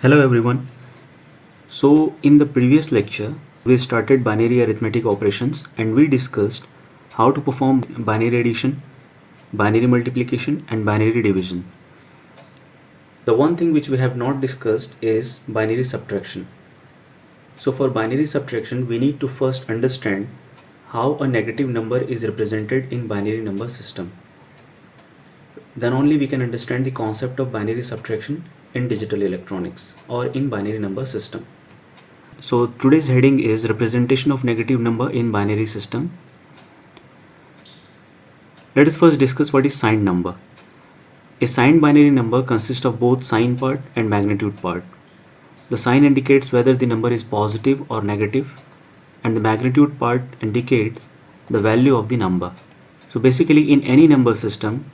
Hello everyone. So in the previous lecture we started binary arithmetic operations and we discussed how to perform binary addition, binary multiplication and binary division. The one thing which we have not discussed is binary subtraction. So for binary subtraction we need to first understand how a negative number is represented in binary number system. Then only we can understand the concept of binary subtraction in digital electronics or in binary number system. So today's heading is representation of negative number in binary system. Let us first discuss what is signed number. A signed binary number consists of both sign part and magnitude part. The sign indicates whether the number is positive or negative, and the magnitude part indicates the value of the number. So basically in any number system,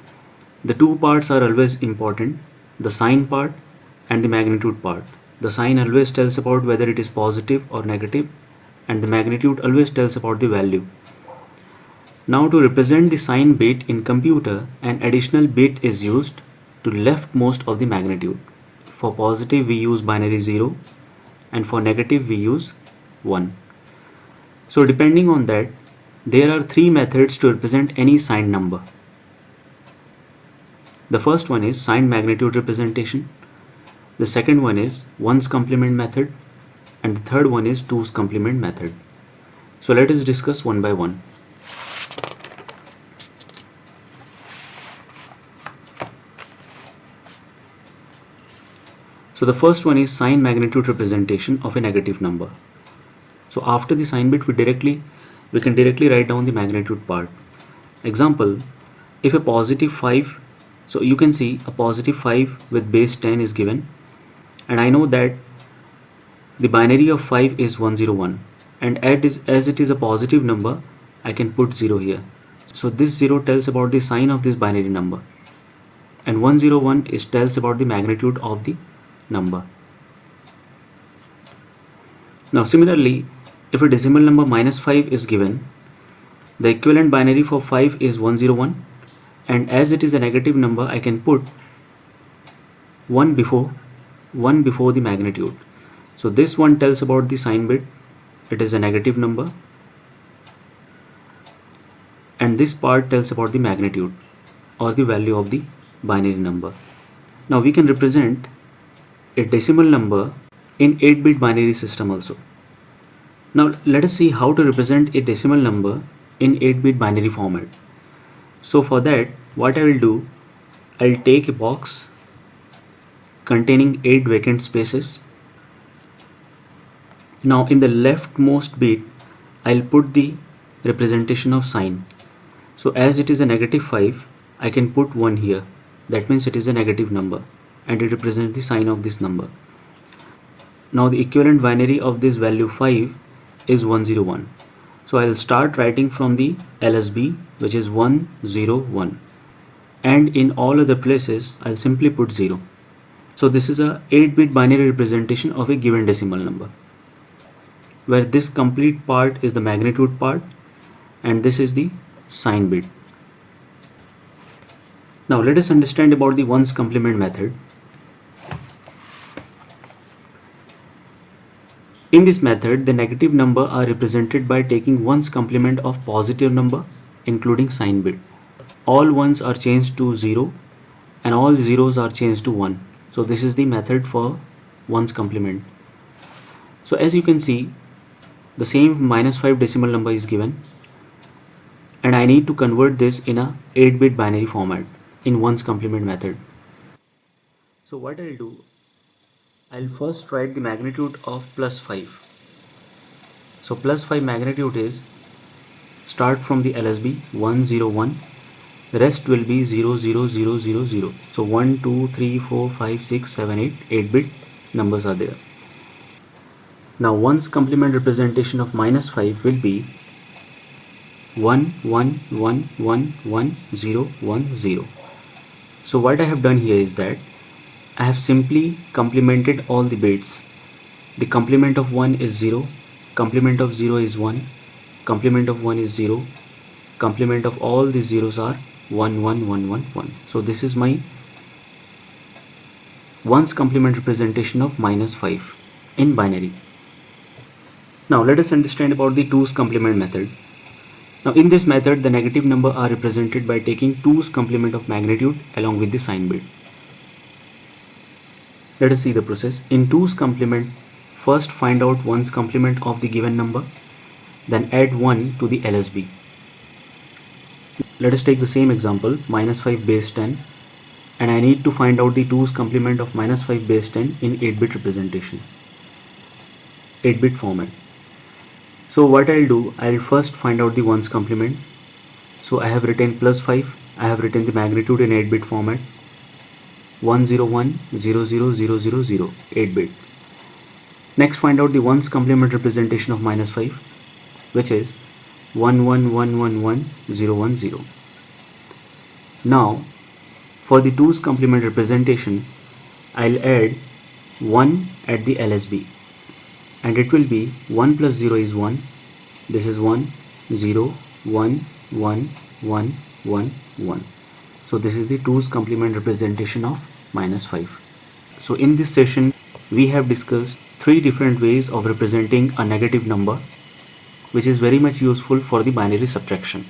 the two parts are always important, the sign part and the magnitude part. The sign always tells about whether it is positive or negative, and the magnitude always tells about the value. Now to represent the sign bit in computer, an additional bit is used to leftmost of the magnitude. For positive we use binary 0 and for negative we use 1. So depending on that, there are three methods to represent any signed number. The first one is signed magnitude representation. The second one is 1's complement method, and the third one is 2's complement method. So let us discuss one by one. So the first one is sign magnitude representation of a negative number. So after the sign bit we can directly write down the magnitude part. Example, if a positive 5, so you can see a positive 5 with base 10 is given, and I know that the binary of 5 is 101, and as it is a positive number I can put 0 here. So this 0 tells about the sign of this binary number, and 101 tells about the magnitude of the number. Now similarly, if a decimal number -5 is given, the equivalent binary for 5 is 101, and as it is a negative number I can put 1 before the magnitude. So this one tells about the sign bit, it is a negative number, and this part tells about the magnitude or the value of the binary number. Now we can represent a decimal number in 8-bit binary system also. Now let us see how to represent a decimal number in 8-bit binary format. So for that, what I will do, I'll take a box containing 8 vacant spaces. Now in the leftmost bit I'll put the representation of sign. So as it is a -5, I can put 1 here. That means it is a negative number and it represents the sign of this number. Now the equivalent binary of this value 5 is 101. So I'll start writing from the LSB, which is 101, and in all other places I'll simply put 0. So this is a 8-bit binary representation of a given decimal number, where this complete part is the magnitude part and this is the sign bit. Now let us understand about the 1's complement method. In this method, the negative number are represented by taking 1's complement of positive number including sign bit. All 1's are changed to 0 and all 0's are changed to 1. So this is the method for 1's complement. So as you can see, the same -5 decimal number is given, and I need to convert this in a 8-bit binary format in 1's complement method. So what I'll do, I'll first write the magnitude of +5. So +5 magnitude is, start from the LSB 101, the rest will be 00000. So 1 2 3 4 5 6 7 8 8-bit numbers are there. Now 1's complement representation of -5 will be 1 1 1 1 1 0 1 0. So what I have done here is that I have simply complemented all the bits. The complement of 1 is 0, complement of 0 is 1, complement of 1 is 0, complement of all the zeros are 1 1 1 1 1. So this is my ones complement representation of -5 in binary. Now let us understand about the 2's complement method. Now in this method, the negative number are represented by taking 2's complement of magnitude along with the sign bit. Let us see the process. In 2's complement, first find out 1's complement of the given number, then add 1 to the LSB. Let us take the same example, -5 base 10, and I need to find out the 2's complement of -5 base 10 in 8-bit representation, 8-bit format. So what I'll do, I'll first find out the 1's complement. So I have written +5, I have written the magnitude in 8-bit format, 101000000, 8-bit. Next find out the 1's complement representation of -5, which is 1111010. Now for the 2's complement representation, I'll add 1 at the LSB, and it will be 1 plus 0 is 1. This is 1 0 1 1 1 1 1. So this is the 2's complement representation of -5. So in this session we have discussed 3 different ways of representing a negative number, which is very much useful for the binary subtraction.